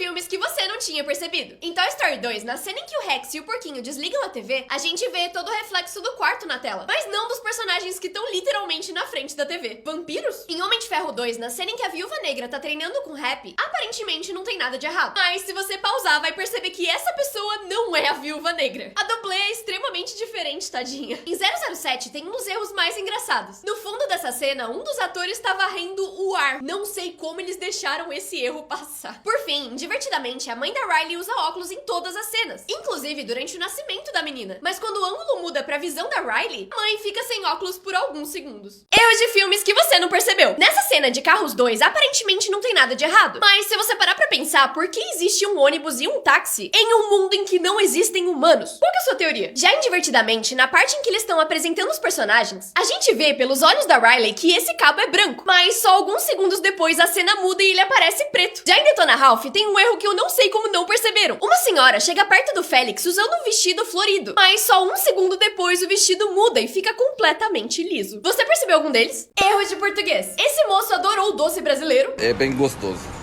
filmes que você não tinha percebido. Em Toy Story 2, na cena em que o Rex e o porquinho desligam a TV, a gente vê todo o reflexo do quarto na tela, mas não dos personagens que estão literalmente na frente da TV. Vampiros? Em Homem de Ferro 2, na cena em que a Viúva Negra tá treinando com Happy, aparentemente não tem nada de errado. Mas se você pausar, vai perceber que essa pessoa não é a Viúva Negra. A dublê é extremamente diferente, tadinha. Em 007 tem um dos erros mais engraçados. No fundo dessa cena, um dos atores tá varrendo o ar. Não sei como eles deixaram esse erro passar. Por fim, divertidamente, a mãe da Riley usa óculos em todas as cenas, inclusive durante o nascimento da menina. Mas quando o ângulo muda pra visão da Riley, a mãe fica sem óculos por alguns segundos. Erros de filmes que você não percebeu. Nessa cena de Carros 2, aparentemente não tem nada de errado. Mas se você parar pra pensar, por que existe um ônibus e um táxi em um mundo em que não existem humanos? Qual que é a sua teoria? Já em Divertidamente, na parte em que eles estão apresentando os personagens, a gente vê pelos olhos da Riley que esse cabo é branco, mas só alguns segundos depois a cena muda e ele aparece preto. Já em Detona Ralph, tem um erro que eu não sei como não perceberam. Uma senhora chega perto do Félix usando um vestido florido, mas só um segundo depois o vestido muda e fica completamente liso. Você percebeu algum deles? Erros de português. Esse moço adorou o doce brasileiro. É bem gostoso.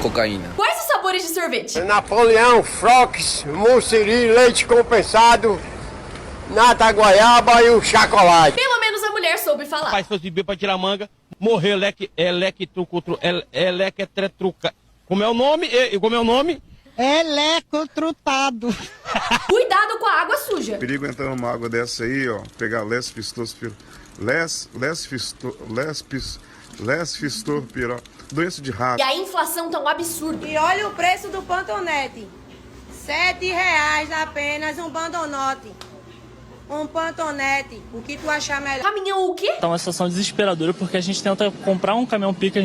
Cocaína. Quais os sabores de sorvete? Napoleão, Frox, Mussiri, leite compensado, nata goiaba e o chocolate. Pelo menos a mulher soube falar. Rapaz, se fosse beber pra tirar manga, morrer elequetruca. Como é o nome? Como é o nome? Elecotrutado. Cuidado com a água suja. Perigo entrar numa água dessa aí, ó, pegar lesfistospirose, doença de rato. E a inflação tá um absurdo. E olha o preço do pantonete. R$7 apenas um pantonote. Um pantonete. O que tu achar melhor? Caminhão o quê? Tá uma situação desesperadora porque a gente tenta comprar um caminhão-pica,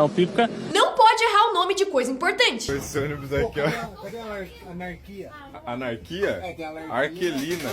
o pica. Não pode errar o nome de coisa importante. Esse ônibus aqui, ó. Cadê a anarquia? Anarquia? É, tem alergia. Arquelina.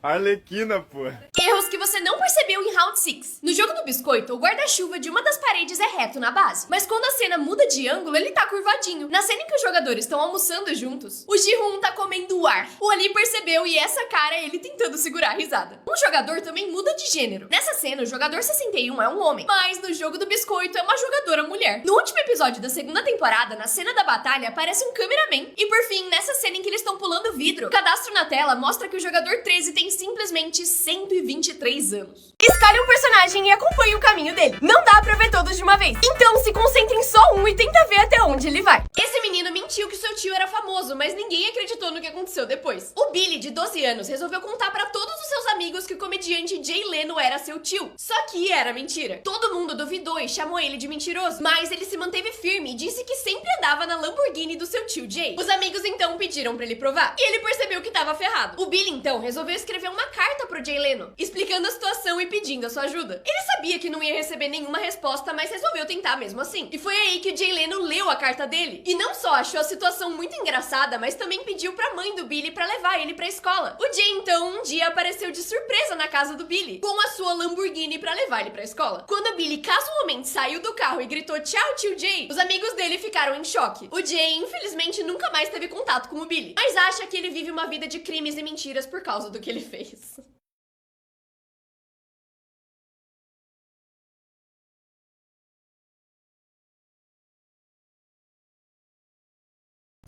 Arlequina, pô. Erros que você não percebeu em Round 6. No jogo do biscoito, o guarda-chuva de uma das paredes é reto na base, mas quando a cena muda de ângulo, ele tá curvadinho. Na cena em que os jogadores estão almoçando juntos, o Ji-hoon tá comendo o ar. O Ali percebeu e essa cara é ele tentando segurar a risada. Um jogador também muda de gênero. Nessa cena, o jogador 61 é um homem, mas no jogo do biscoito é uma jogadora mulher. No último episódio da segunda temporada, na cena da batalha, aparece um cameraman. E por fim, nessa cena em que eles estão pulando vidro, o cadastro na tela mostra que o jogador 13 tem simplesmente 123 anos. Escolhe um personagem e acompanhe o caminho dele. Não dá pra ver todos de uma vez. Então se concentre em só um e tenta ver até onde ele vai. Esse menino mentiu que seu tio era famoso, mas ninguém acreditou no que aconteceu depois. O Billy, de 12 anos, resolveu contar pra todos os seus amigos que o comediante Jay Leno era seu tio. Só que era mentira. Todo mundo duvidou e chamou ele de mentiroso, mas ele se manteve firme e disse que sempre andava na Lamborghini do seu tio Jay. Os amigos então pediram pra ele provar, e ele percebeu que tava ferrado. O Billy então resolveu escrever uma carta pro Jay Leno, explicando a situação e pedindo a sua ajuda. Ele sabia que não ia receber nenhuma resposta, mas resolveu tentar mesmo assim. E foi aí que o Jay Leno leu a carta dele. E não só achou a situação muito engraçada, mas também pediu pra mãe do Billy pra levar ele pra escola. O Jay, então, um dia apareceu de surpresa na casa do Billy, com a sua Lamborghini pra levar ele pra escola. Quando o Billy casualmente saiu do carro e gritou tchau, tio Jay, os amigos dele ficaram em choque. O Jay, infelizmente, nunca mais teve contato com o Billy, mas acha que ele vive uma vida de crimes e mentiras por causa do que ele fez.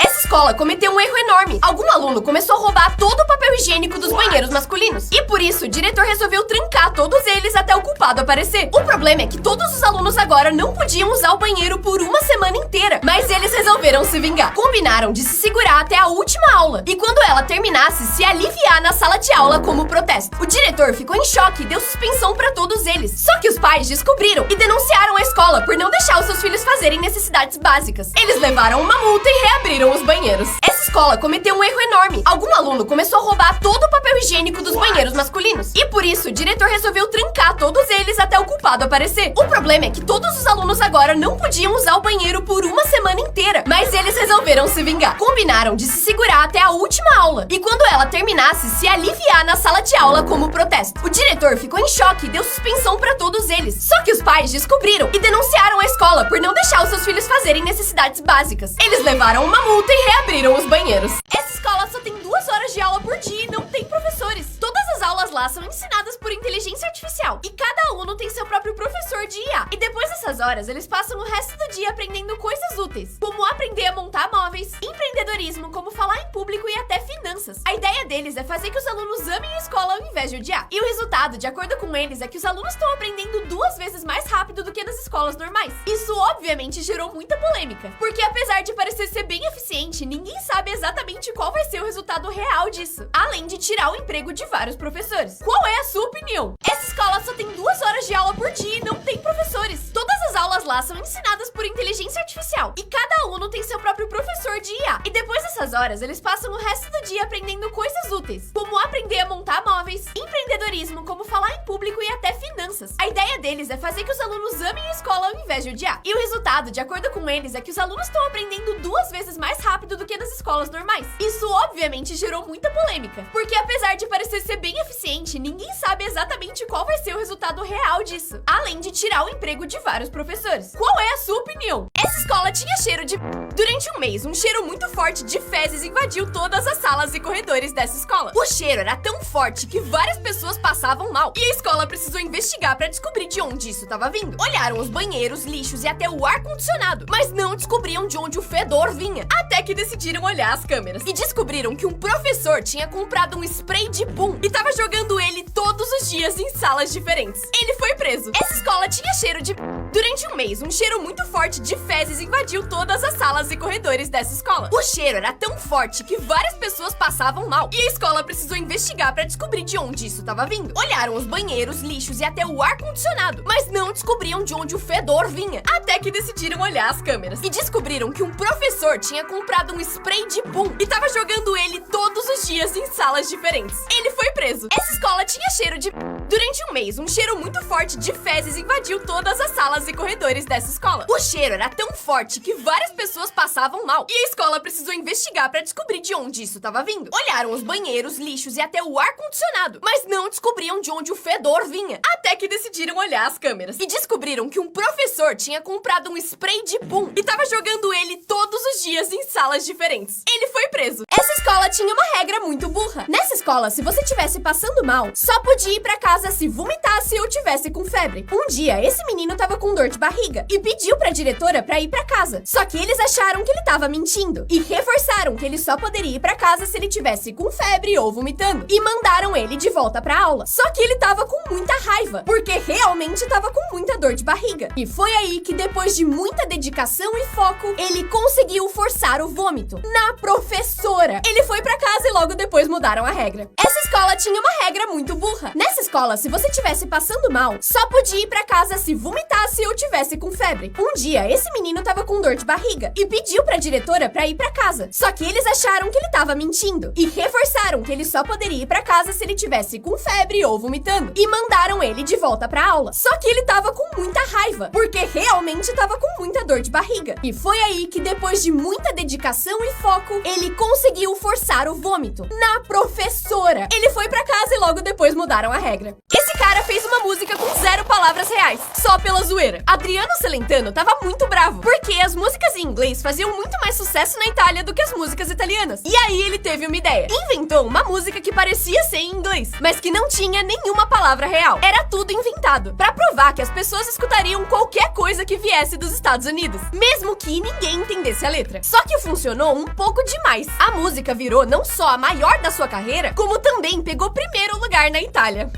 Essa escola cometeu um erro enorme. Algum aluno começou a roubar todo o papel higiênico dos banheiros masculinos. E por isso, o diretor resolveu trancar todos eles até o culpado aparecer. O problema é que todos os alunos agora não podiam usar o banheiro por uma semana inteira. Mas eles resolveram se vingar. Combinaram de se segurar até a última aula. E quando ela terminasse, se aliviar na sala de aula como protesto. O diretor ficou em choque e deu suspensão pra todos eles. Só que os pais descobriram e denunciaram a escola por não deixar os seus filhos fazerem necessidades básicas. Eles levaram uma multa e reabriram os banheiros. Essa escola cometeu um erro enorme. Algum aluno começou a roubar todo o papel higiênico dos banheiros masculinos. E por isso, o diretor resolveu trancar todos eles até o culpado aparecer. O problema é que todos os alunos agora não podiam usar o banheiro por uma semana inteira. Mas eles resolveram se vingar. Combinaram de se segurar até a última aula. E quando ela terminasse, se aliviar na sala de aula como protesto. O diretor ficou em choque e deu suspensão pra todos eles. Só que os pais descobriram e denunciaram a escola por não deixar os seus filhos fazerem necessidades básicas. Eles levaram uma multa e Reabriram os banheiros. Essa escola só tem 2 horas de aula por dia e não tem professores. Todas as aulas lá são ensinadas por inteligência artificial e cada aluno tem seu próprio professor de IA. E depois dessas horas, eles passam o resto do dia aprendendo coisas úteis, como aprender a montar móveis, empreendedorismo, como falar em público e até finanças. A ideia deles é fazer que os alunos amem a escola ao invés de odiar. E o resultado, de acordo com eles, é que os alunos estão aprendendo 2 vezes mais rápido do que nas escolas normais. Isso obviamente gerou muita polêmica, porque apesar de parecer ser bem eficiente, ninguém sabe exatamente qual vai ser o resultado real disso, além de tirar o emprego de vários professores. Qual é a sua opinião? Essa escola só tem 2 horas de aula por dia e não tem professores. Todas as aulas lá são ensinadas por inteligência artificial e cada aluno tem seu próprio professor de IA. E depois dessas horas, eles passam o resto do dia aprendendo coisas úteis, como aprender a montar móveis, empreendedorismo, como falar em público e até finanças. A ideia deles é fazer que os alunos amem a escola ao invés de odiar. E o resultado, de acordo com eles, é que os alunos estão aprendendo 2 vezes mais rápido do que nas escolas normais. Isso obviamente gerou muita polêmica, porque apesar de parecer ser bem eficiente, ninguém sabe exatamente qual vai ser o resultado real disso, além de tirar o emprego de vários professores. Qual é a sua opinião? Essa escola tinha cheiro de... Durante um mês, um cheiro muito forte de fezes invadiu todas as salas e corredores dessa escola. O cheiro era tão forte que várias pessoas passavam mal, e a escola precisou investigar para descobrir de onde isso estava vindo. Olharam os banheiros, lixos e até o ar-condicionado, mas não descobriam de onde o fedor vinha, até que decidiram olhar as câmeras e descobriram que um professor tinha comprado um spray de pum e tava jogando ele todos os dias em salas diferentes. Ele foi preso. Essa escola tinha cheiro de... Durante um mês, um cheiro muito forte de fezes invadiu todas as salas e corredores dessa escola. O cheiro era tão forte que várias pessoas passavam mal, e a escola precisou investigar para descobrir de onde isso estava vindo. Olharam os banheiros, lixos e até o ar-condicionado, mas não descobriam de onde o fedor vinha, até que decidiram olhar as câmeras e descobriram que um professor tinha comprado um spray de pum e tava jogando ele todos os dias em salas diferentes. Ele foi preso. Essa escola tinha cheiro de... Durante um mês, um cheiro muito forte de fezes invadiu todas as salas e corredores dessa escola. O cheiro era tão forte que várias pessoas passavam mal, e a escola precisou investigar para descobrir de onde isso estava vindo. Olharam os banheiros, lixos e até o ar-condicionado, mas não descobriam de onde o fedor vinha, até que decidiram olhar as câmeras e descobriram que um professor tinha comprado um spray de pum e tava jogando ele todos os dias em salas diferentes. Ele foi preso. Essa escola tinha uma regra muito burra. Nessa escola, se você tivesse passando mal, só podia ir pra casa se vomitasse ou tivesse com febre. Um dia, esse menino tava com dor de barriga e pediu pra diretora pra ir pra casa. Só que eles acharam que ele tava mentindo e reforçaram que ele só poderia ir pra casa se ele tivesse com febre ou vomitando, e mandaram ele de volta pra aula. Só que ele tava com muita raiva, porque realmente tava com muita dor de barriga. E foi aí que, depois de muita dedicação e foco, ele conseguiu forçar o vômito na professora. Ele foi pra casa e logo depois mudaram a regra. Essa escola tinha uma regra muito burra. Nessa escola, se você tivesse passando mal, só podia ir pra casa se vomitasse ou tivesse com febre. Um dia, esse menino tava com dor de barriga e pediu pra diretora pra ir pra casa. Só que eles acharam que ele tava mentindo e reforçaram que ele só poderia ir pra casa se ele tivesse com febre ou vomitando, e mandaram ele de volta pra aula. Só que ele tava com muita raiva, porque realmente tava com muita dor de barriga. E foi aí que, depois de muita dedicação e foco, ele conseguiu forçar o vômito na professora. Ele foi pra casa e logo depois mudaram a regra. Esse cara fez uma música com 0 palavras reais, só pela zoeira. Adriano Celentano tava muito bravo, porque as músicas em inglês faziam muito mais sucesso na Itália do que as músicas italianas. E aí ele teve uma ideia. Inventou uma música que parecia ser em inglês, mas que não tinha nenhuma palavra real. Era tudo inventado, pra provar que as pessoas escutariam qualquer coisa que viesse dos Estados Unidos, mesmo que ninguém entendesse a letra. Só que funcionou um pouco demais. A música virou não só a maior da sua carreira, como também pegou primeiro lugar na Itália.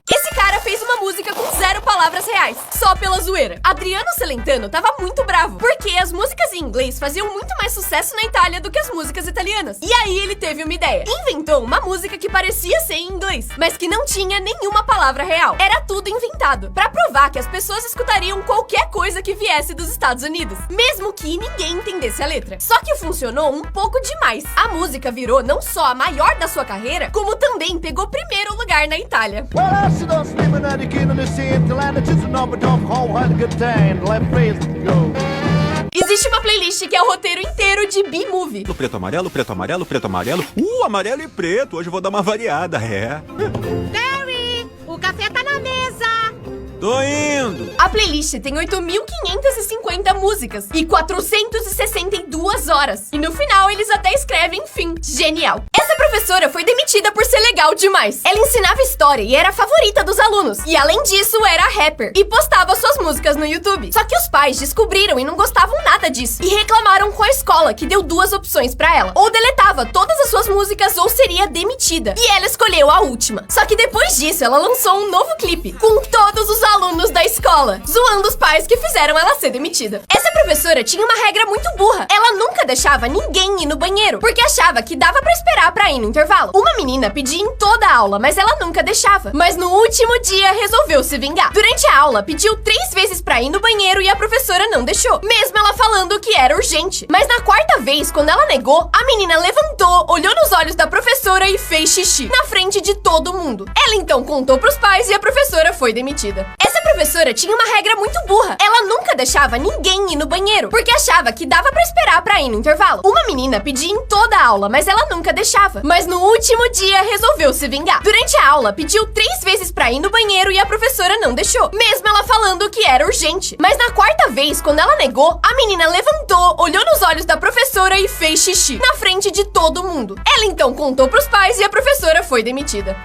Esse cara fez uma música com 0 palavras reais, só pela zoeira. Adriano Celentano tava muito bravo, porque as músicas em inglês faziam muito mais sucesso na Itália do que as músicas italianas. E aí ele teve uma ideia. Inventou uma música que parecia ser em inglês, mas que não tinha nenhuma palavra real. Era tudo inventado, pra provar que as pessoas escutariam qualquer coisa que viesse dos Estados Unidos, mesmo que ninguém entendesse a letra. Só que funcionou um pouco demais. A música virou não só a maior da sua carreira, como também pegou primeiro lugar na Itália. Existe uma playlist que é o roteiro inteiro de B-Movie. Preto, amarelo, preto, amarelo, preto, amarelo. Amarelo e preto. Hoje eu vou dar uma variada, é. Terry, o café tá na mesa. Tô indo. A playlist tem 8.550 músicas e 462 horas. E no final eles até escrevem fim. Genial. Essa professora foi demitida por ser legal demais. Ela ensinava história e era a favorita dos alunos. E além disso, era rapper e postava suas músicas no YouTube. Só que os pais descobriram e não gostavam nada disso. E reclamaram com a escola, que deu duas opções pra ela. Ou deletava todas as suas músicas ou seria demitida. E ela escolheu a última. Só que depois disso, ela lançou um novo clipe com todos os alunos da escola, zoando os pais que fizeram ela ser demitida. Essa professora tinha uma regra muito burra. Ela nunca deixava ninguém ir no banheiro, porque achava que dava pra esperar pra ir no intervalo. Uma menina pedia em toda a aula, mas ela nunca deixava. Mas no último dia, resolveu se vingar. Durante a aula, pediu 3 vezes pra ir no banheiro e a professora não deixou, mesmo ela falando que era urgente. Mas na quarta vez, quando ela negou, a menina levantou, olhou nos olhos da professora e fez xixi na frente de todo mundo. Ela então contou pros pais e a professora foi demitida. Essa professora tinha uma regra muito burra. Ela nunca deixava ninguém ir no banheiro, porque achava que dava pra esperar pra ir no intervalo. Uma menina pedia em toda a aula, mas ela nunca deixava. Mas no último dia, resolveu se vingar. Durante a aula, pediu 3 vezes pra ir no banheiro e a professora não deixou, mesmo ela falando que era urgente. Mas na quarta vez, quando ela negou, a menina levantou, olhou nos olhos da professora e fez xixi na frente de todo mundo. Ela então contou pros pais e a professora foi demitida.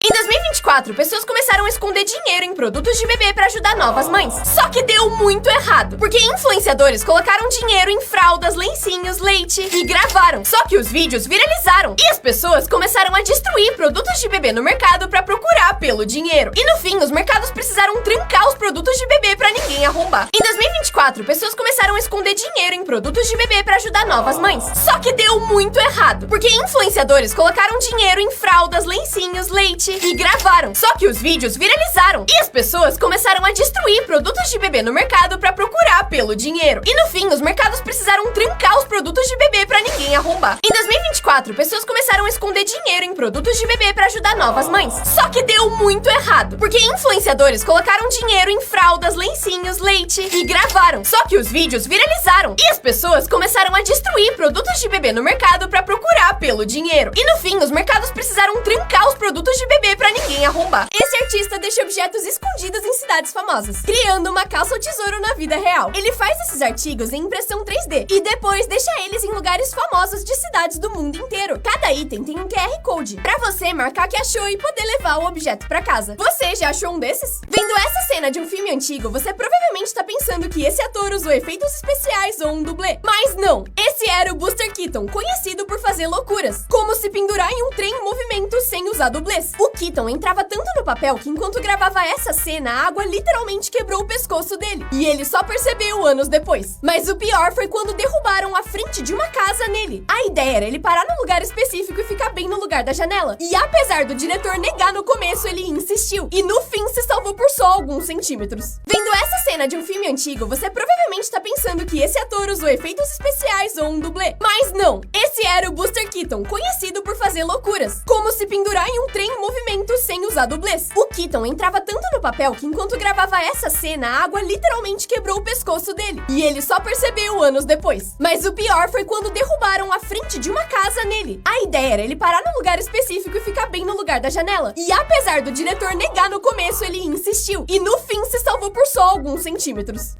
Em 2024, pessoas começaram a esconder dinheiro em produtos de bebê pra ajudar novas mães. Só que deu muito errado, porque influenciadores colocaram dinheiro em fraldas, lencinhos, leite e gravaram. Só que os vídeos viralizaram e as pessoas começaram a destruir produtos de bebê no mercado pra procurar pelo dinheiro. E no fim, os mercados precisaram trancar os produtos de bebê pra ninguém arrombar. Em 2024, pessoas começaram a esconder dinheiro em produtos de bebê pra ajudar novas mães. Só que deu muito errado, porque influenciadores colocaram dinheiro em fraldas, lencinhos, leite e gravaram. Só que os vídeos viralizaram e as pessoas começaram a destruir produtos de bebê no mercado pra procurar pelo dinheiro. E no fim, os mercados precisaram trancar os produtos de bebê pra ninguém arrombar. Em 2024, pessoas começaram a esconder dinheiro em produtos de bebê pra ajudar novas mães. Só que deu muito errado, porque influenciadores colocaram dinheiro em fraldas, lencinhos, leite e gravaram. Só que os vídeos viralizaram e as pessoas começaram a destruir produtos de bebê no mercado pra procurar pelo dinheiro. E no fim, os mercados precisaram trancar os produtos de bebê pra ninguém arrombar. Esse artista deixa objetos escondidos em cidades famosas, criando uma caça ao tesouro na vida real. Ele faz esses artigos em impressão 3D e depois deixa eles em lugares famosos de cidades do mundo inteiro. Cada item tem um QR Code pra você marcar que achou e poder levar o objeto pra casa. Você já achou um desses? Vendo essa cena de um filme antigo, você provavelmente tá pensando que esse ator usou efeitos especiais ou um dublê. Mas não! Esse era o Buster Keaton, conhecido por fazer loucuras, como se pendurar em um trem em movimento sem usar dublês. O Keaton entrava tanto no papel que enquanto gravava essa cena, a água literalmente quebrou o pescoço dele. E ele só percebeu anos depois. Mas o pior foi quando derrubaram a frente de uma casa nele. A ideia era ele parar num lugar específico e ficar bem no lugar da janela. E apesar do diretor negar no começo, ele insistiu. E no fim se salvou por só alguns centímetros. Vendo essa cena de um filme antigo, você provavelmente tá pensando que esse ator usou efeitos especiais ou um dublê. Mas não! Esse era o Buster Keaton, conhecido por fazer loucuras, como se pendurar em um trem em movimento sem usar dublês. O Keaton entrava tanto no papel que enquanto gravava essa cena, a água literalmente quebrou o pescoço dele. E ele só percebeu anos depois. Mas o pior foi quando derrubaram a frente de uma casa nele. A ideia era ele parar num lugar específico e ficar bem no lugar da janela. E apesar do diretor negar no começo, ele insistiu. E no fim se salvou por só alguns centímetros.